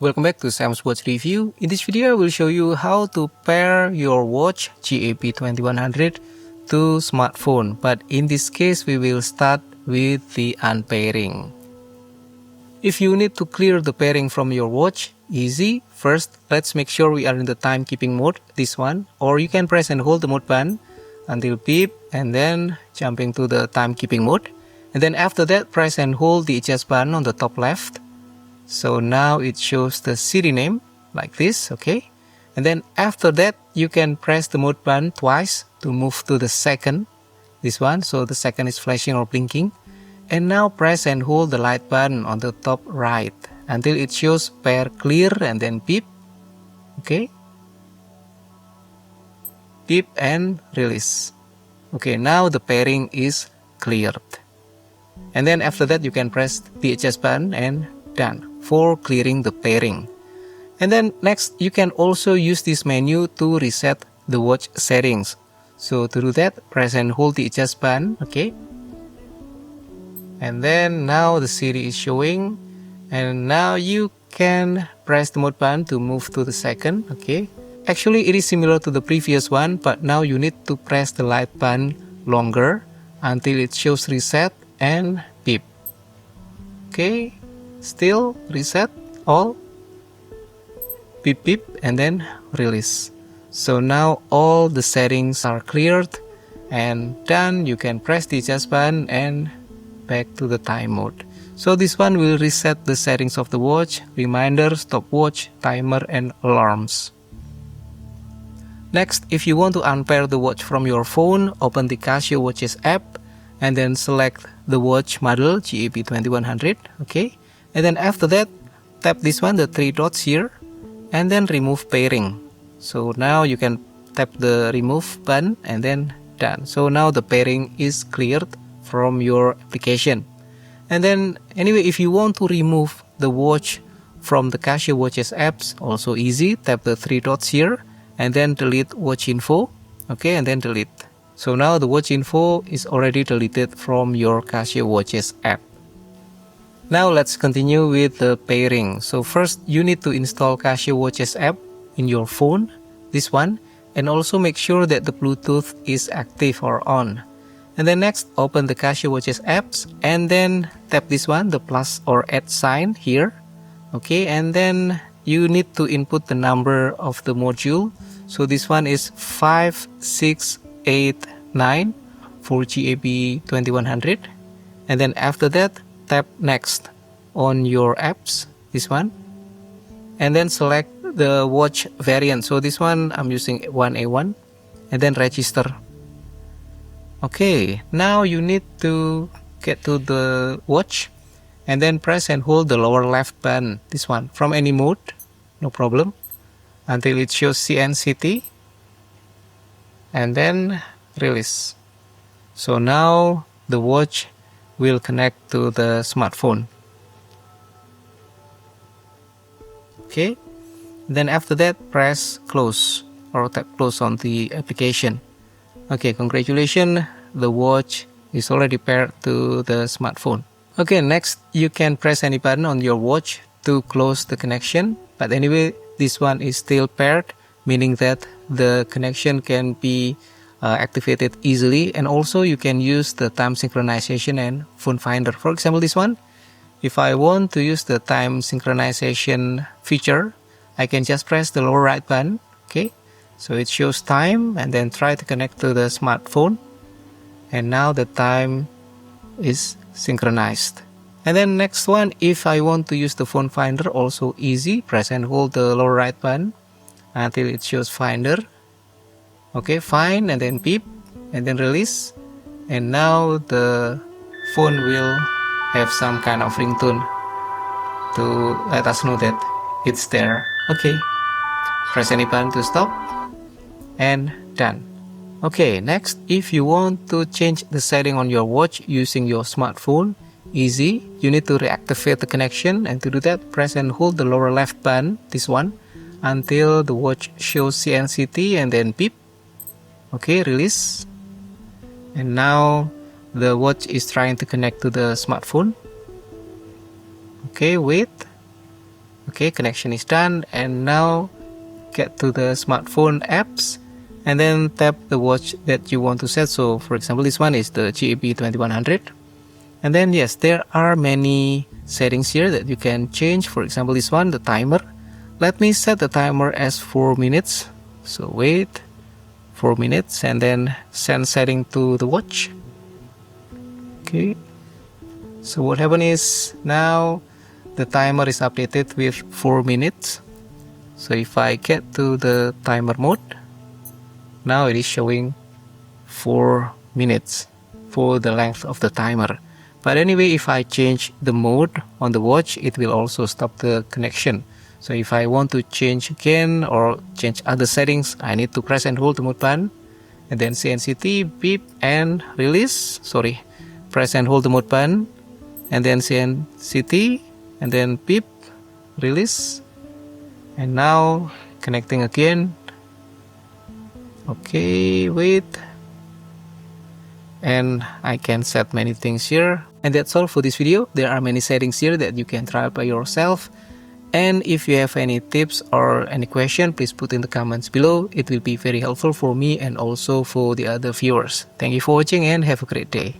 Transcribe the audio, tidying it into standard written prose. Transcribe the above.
Welcome back to Sam's Watch Review. In this video, I will show you how to pair your watch GA-B2100 to smartphone. But in this case, we will start with the unpairing. If you need to clear the pairing from your watch, easy. First, let's make sure we are in the timekeeping mode, this one. Or you can press and hold the mode button until beep and then jumping to the timekeeping mode. And then after that, press and hold the adjust button on the top left. So now it shows the city name like this, okay? And then after that, you can press the mode button twice to move to the second, this one, so the second is flashing or blinking. And now press and hold the light button on the top right until it shows pair clear and then beep, okay? Beep and release. Okay, now the pairing is cleared. And then after that, you can press the adjust button and done for clearing the pairing. And then next, you can also use this menu to reset the watch settings. So to do that, press and hold the adjust button, okay? And then now the city is showing, and now you can press the mode button to move to the second, okay? Actually, it is similar to the previous one, but now you need to press the light button longer until it shows reset and beep. Okay, still reset all, beep beep, and then release. So now all the settings are cleared and done. You can press the adjust button and back to the time mode. So this one will reset the settings of the watch, reminder, stopwatch, timer, and alarms. Next, if you want to unpair the watch from your phone, open the Casio Watches app and then select the watch model GA-B2100, okay? And then after that, tap this one, the three dots here, and then remove pairing. So now you can tap the remove button and then done. So now the pairing is cleared from your application. And then anyway, if you want to remove the watch from the Casio Watches apps, also easy. Tap the three dots here and then delete watch info, okay, and then delete. So now the watch info is already deleted from your Casio Watches app. Now let's continue with the pairing. So first, you need to install Casio Watches app in your phone, this one, and also make sure that the Bluetooth is active or on. And then next, open the Casio Watches apps and then tap this one, the plus or add sign here, okay, and then you need to input the number of the module. So this one is 5689 for GA-B2100. And then after that, tap next on your apps, this one, and then select the watch variant. So this one I'm using 1A1 and then register. Okay, now you need to get to the watch and then press and hold the lower left button, this one, from any mode, no problem, until it shows CNCT and then release. So now the watch will connect to the smartphone. Okay, then after that, press close or tap close on the application. Okay, congratulations, the watch is already paired to the smartphone. Okay, next you can press any button on your watch to close the connection, but anyway, this one is still paired, meaning that the connection can be activated easily, and also you can use the time synchronization and phone finder. For example, this one, if I want to use the time synchronization feature, I can just press the lower right button, okay, so it shows time and then try to connect to the smartphone, and now the time is synchronized. And then next one, if I want to use the phone finder, also easy, press and hold the lower right button until it shows finder. Okay, find and then beep and then release, and now the phone will have some kind of ringtone to let us know that it's there. Okay, press any button to stop and done. Okay, next, if you want to change the setting on your watch using your smartphone, easy. You need to reactivate the connection, and to do that, press and hold the lower left button, this one, until the watch shows CNCT and then beep. Okay, release. And now the watch is trying to connect to the smartphone. Okay, wait. Okay, connection is done, and now get to the smartphone apps and then tap the watch that you want to set. So for example, this one is the GA-B2100, and then yes, there are many settings here that you can change. For example, this one, the timer. Let me set the timer as 4 minutes. So wait 4 minutes and then send setting to the watch. Okay, so what happened is now the timer is updated with 4 minutes. So if I get to the timer mode, now it is showing 4 minutes for the length of the timer. But anyway, if I change the mode on the watch, it will also stop the connection. So if I want to change again or change other settings, I need to press and hold the mode button and then CNCT, beep and release. Sorry, press and hold the mode button and then CNCT and then beep, release. And now connecting again. Okay, wait. And I can set many things here. And that's all for this video. There are many settings here that you can try by yourself. And if you have any tips or any question, please put in the comments below. It will be very helpful for me and also for the other viewers. Thank you for watching and have a great day.